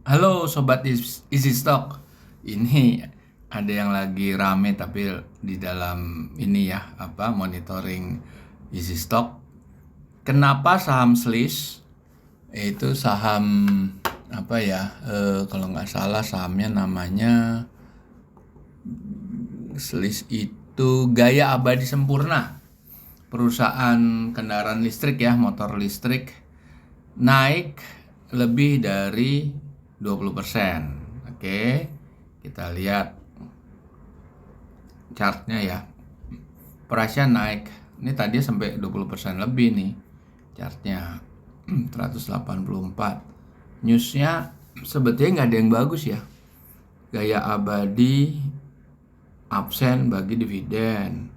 Halo Sobat Easy Stock. Ini ada yang lagi rame tapi di dalam ini ya, monitoring Easy Stock. Kenapa saham SLIS? Itu saham kalau nggak salah sahamnya namanya SLIS itu Gaya Abadi Sempurna. Perusahaan kendaraan listrik ya, motor listrik naik lebih dari 20%. Oke, kita lihat chartnya ya. Price-nya naik. Ini tadi sampai 20% lebih nih chartnya. 184. Newsnya sebetulnya nggak ada yang bagus ya. Gaya Abadi absen bagi dividen.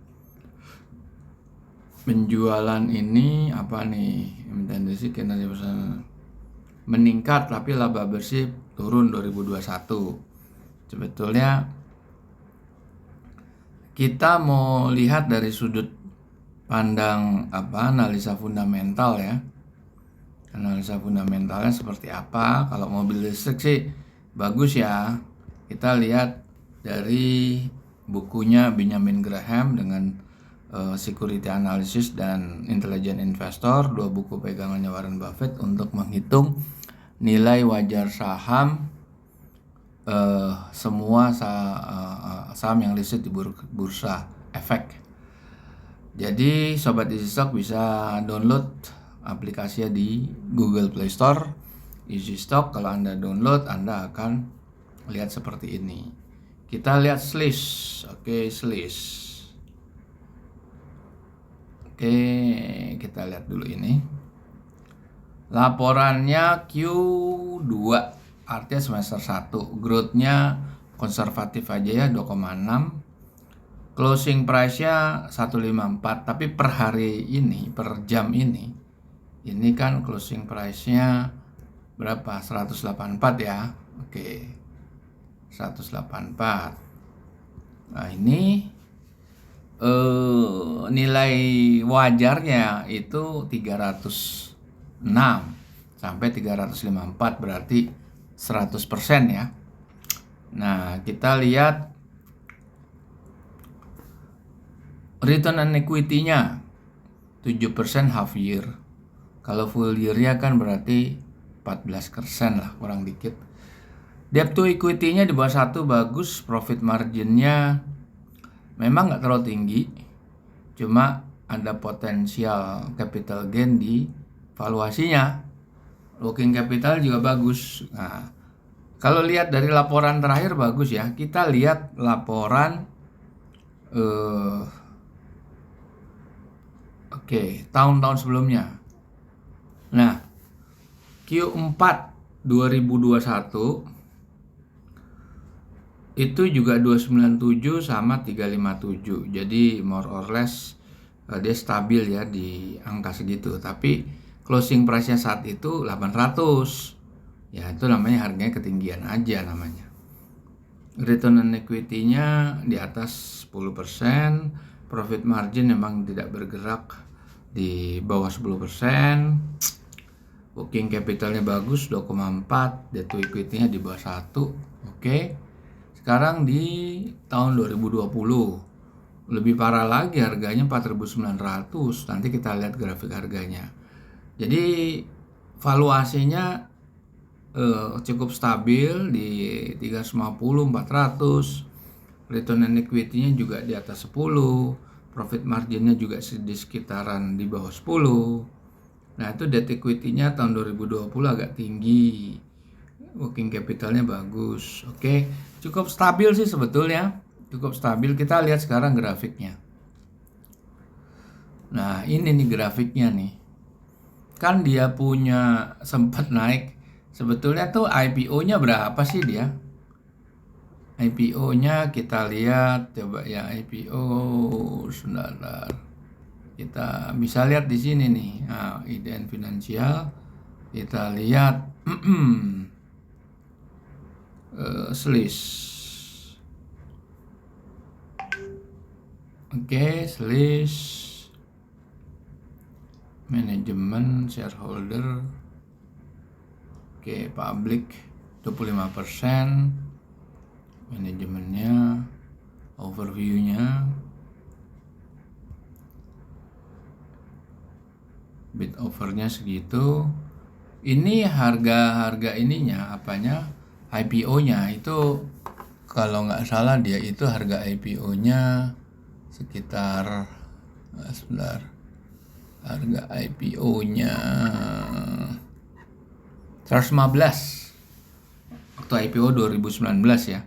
Penjualan ini apa nih? Tendensi kinerja perusahaan meningkat tapi laba bersih turun 2021. Sebetulnya kita mau lihat dari sudut pandang analisa fundamental ya. Analisa fundamentalnya seperti apa? Kalau mobil listrik sih bagus ya. Kita lihat dari bukunya Benjamin Graham dengan Security Analysis dan Intelligent Investor, dua buku pegangannya Warren Buffett untuk menghitung nilai wajar saham semua saham yang listed di bursa efek. Jadi Sobat Easy Stock bisa download aplikasinya di Google Play Store. Easy Stock, kalau Anda download Anda akan lihat seperti ini. Kita lihat SLIS. Oke, SLIS. Oke, kita lihat dulu ini. Laporannya Q2, artinya semester 1. Growth-nya konservatif aja ya, 2,6. Closing price-nya 154, tapi per hari ini, per jam ini kan closing price-nya berapa? 184 ya. Oke. 184. Nah, ini nilai wajarnya itu 306 sampai 354, berarti 100% ya. Nah, kita lihat return on equity-nya 7% half year. Kalau full year-nya kan berarti 14% lah, kurang dikit. Debt to equity-nya di bawah 1 bagus, profit margin-nya memang nggak terlalu tinggi, cuma ada potensial capital gain di valuasinya. Working capital juga bagus. Nah, kalau lihat dari laporan terakhir bagus ya. Kita lihat laporan tahun-tahun sebelumnya. Nah, Q4 2021 itu juga 297 sama 357. Jadi more or less dia stabil ya di angka segitu. Tapi closing price-nya saat itu 800. Ya, itu namanya harganya ketinggian aja namanya. Return on equity-nya di atas 10%, profit margin memang tidak bergerak di bawah 10%. Working capitalnya bagus 2,4, debt to equity-nya di bawah 1. Oke. Sekarang di tahun 2020 lebih parah lagi, harganya 4.900. Nanti kita lihat grafik harganya. Jadi valuasinya cukup stabil di 350, 400. Return on equity-nya juga di atas 10. Profit margin-nya juga di sekitaran di bawah 10. Nah, itu debt equity-nya tahun 2020 agak tinggi. Working capitalnya bagus. Oke, cukup stabil sih sebetulnya. Cukup stabil. Kita lihat sekarang grafiknya. Nah, ini nih grafiknya nih. Kan dia punya sempat naik. Sebetulnya tuh IPO-nya berapa sih dia? IPO-nya kita lihat, coba ya, IPO sebentar. Kita bisa lihat di sini nih. Nah, IDN Finansial. Kita lihat SLIS. Oke, SLIS. Manajemen, shareholder. Oke, public. 25%, manajemennya, overview-nya, bid offer-nya segitu. Ini harga ininya apanya, IPO-nya itu kalau nggak salah dia itu harga IPO-nya sekitar sebentar, harga IPO-nya 115 waktu IPO 2019 ya.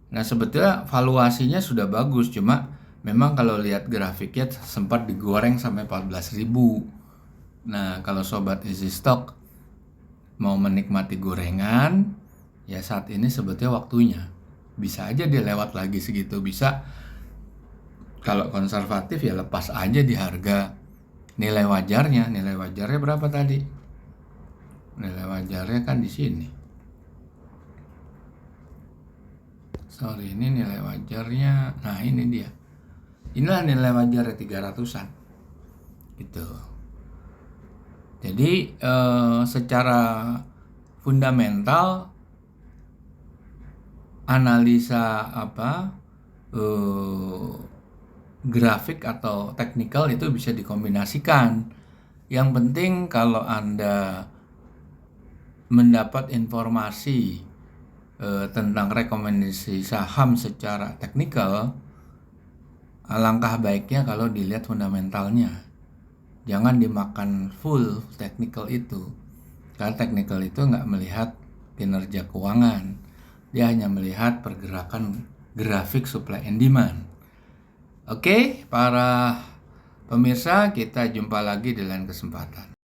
Nah sebetulnya valuasinya sudah bagus, cuma memang kalau lihat grafiknya sempat digoreng sampai 14.000. Nah kalau sobat easy stock mau menikmati gorengan, ya saat ini sebetulnya waktunya. Bisa aja dia lewat lagi segitu, bisa. Kalau konservatif ya lepas aja di harga nilai wajarnya. Nilai wajarnya berapa tadi? Nilai wajarnya kan di sini. Sorry, ini nilai wajarnya. Nah, ini dia. Inilah nilai wajarnya 300-an. Gitu. Jadi secara fundamental analisa grafik atau teknikal itu bisa dikombinasikan. Yang penting kalau Anda mendapat informasi tentang rekomendasi saham secara teknikal, alangkah baiknya kalau dilihat fundamentalnya. Jangan dimakan full technical itu, karena technical itu nggak melihat kinerja keuangan, dia hanya melihat pergerakan grafik supply and demand. Oke, para pemirsa, kita jumpa lagi di lain kesempatan.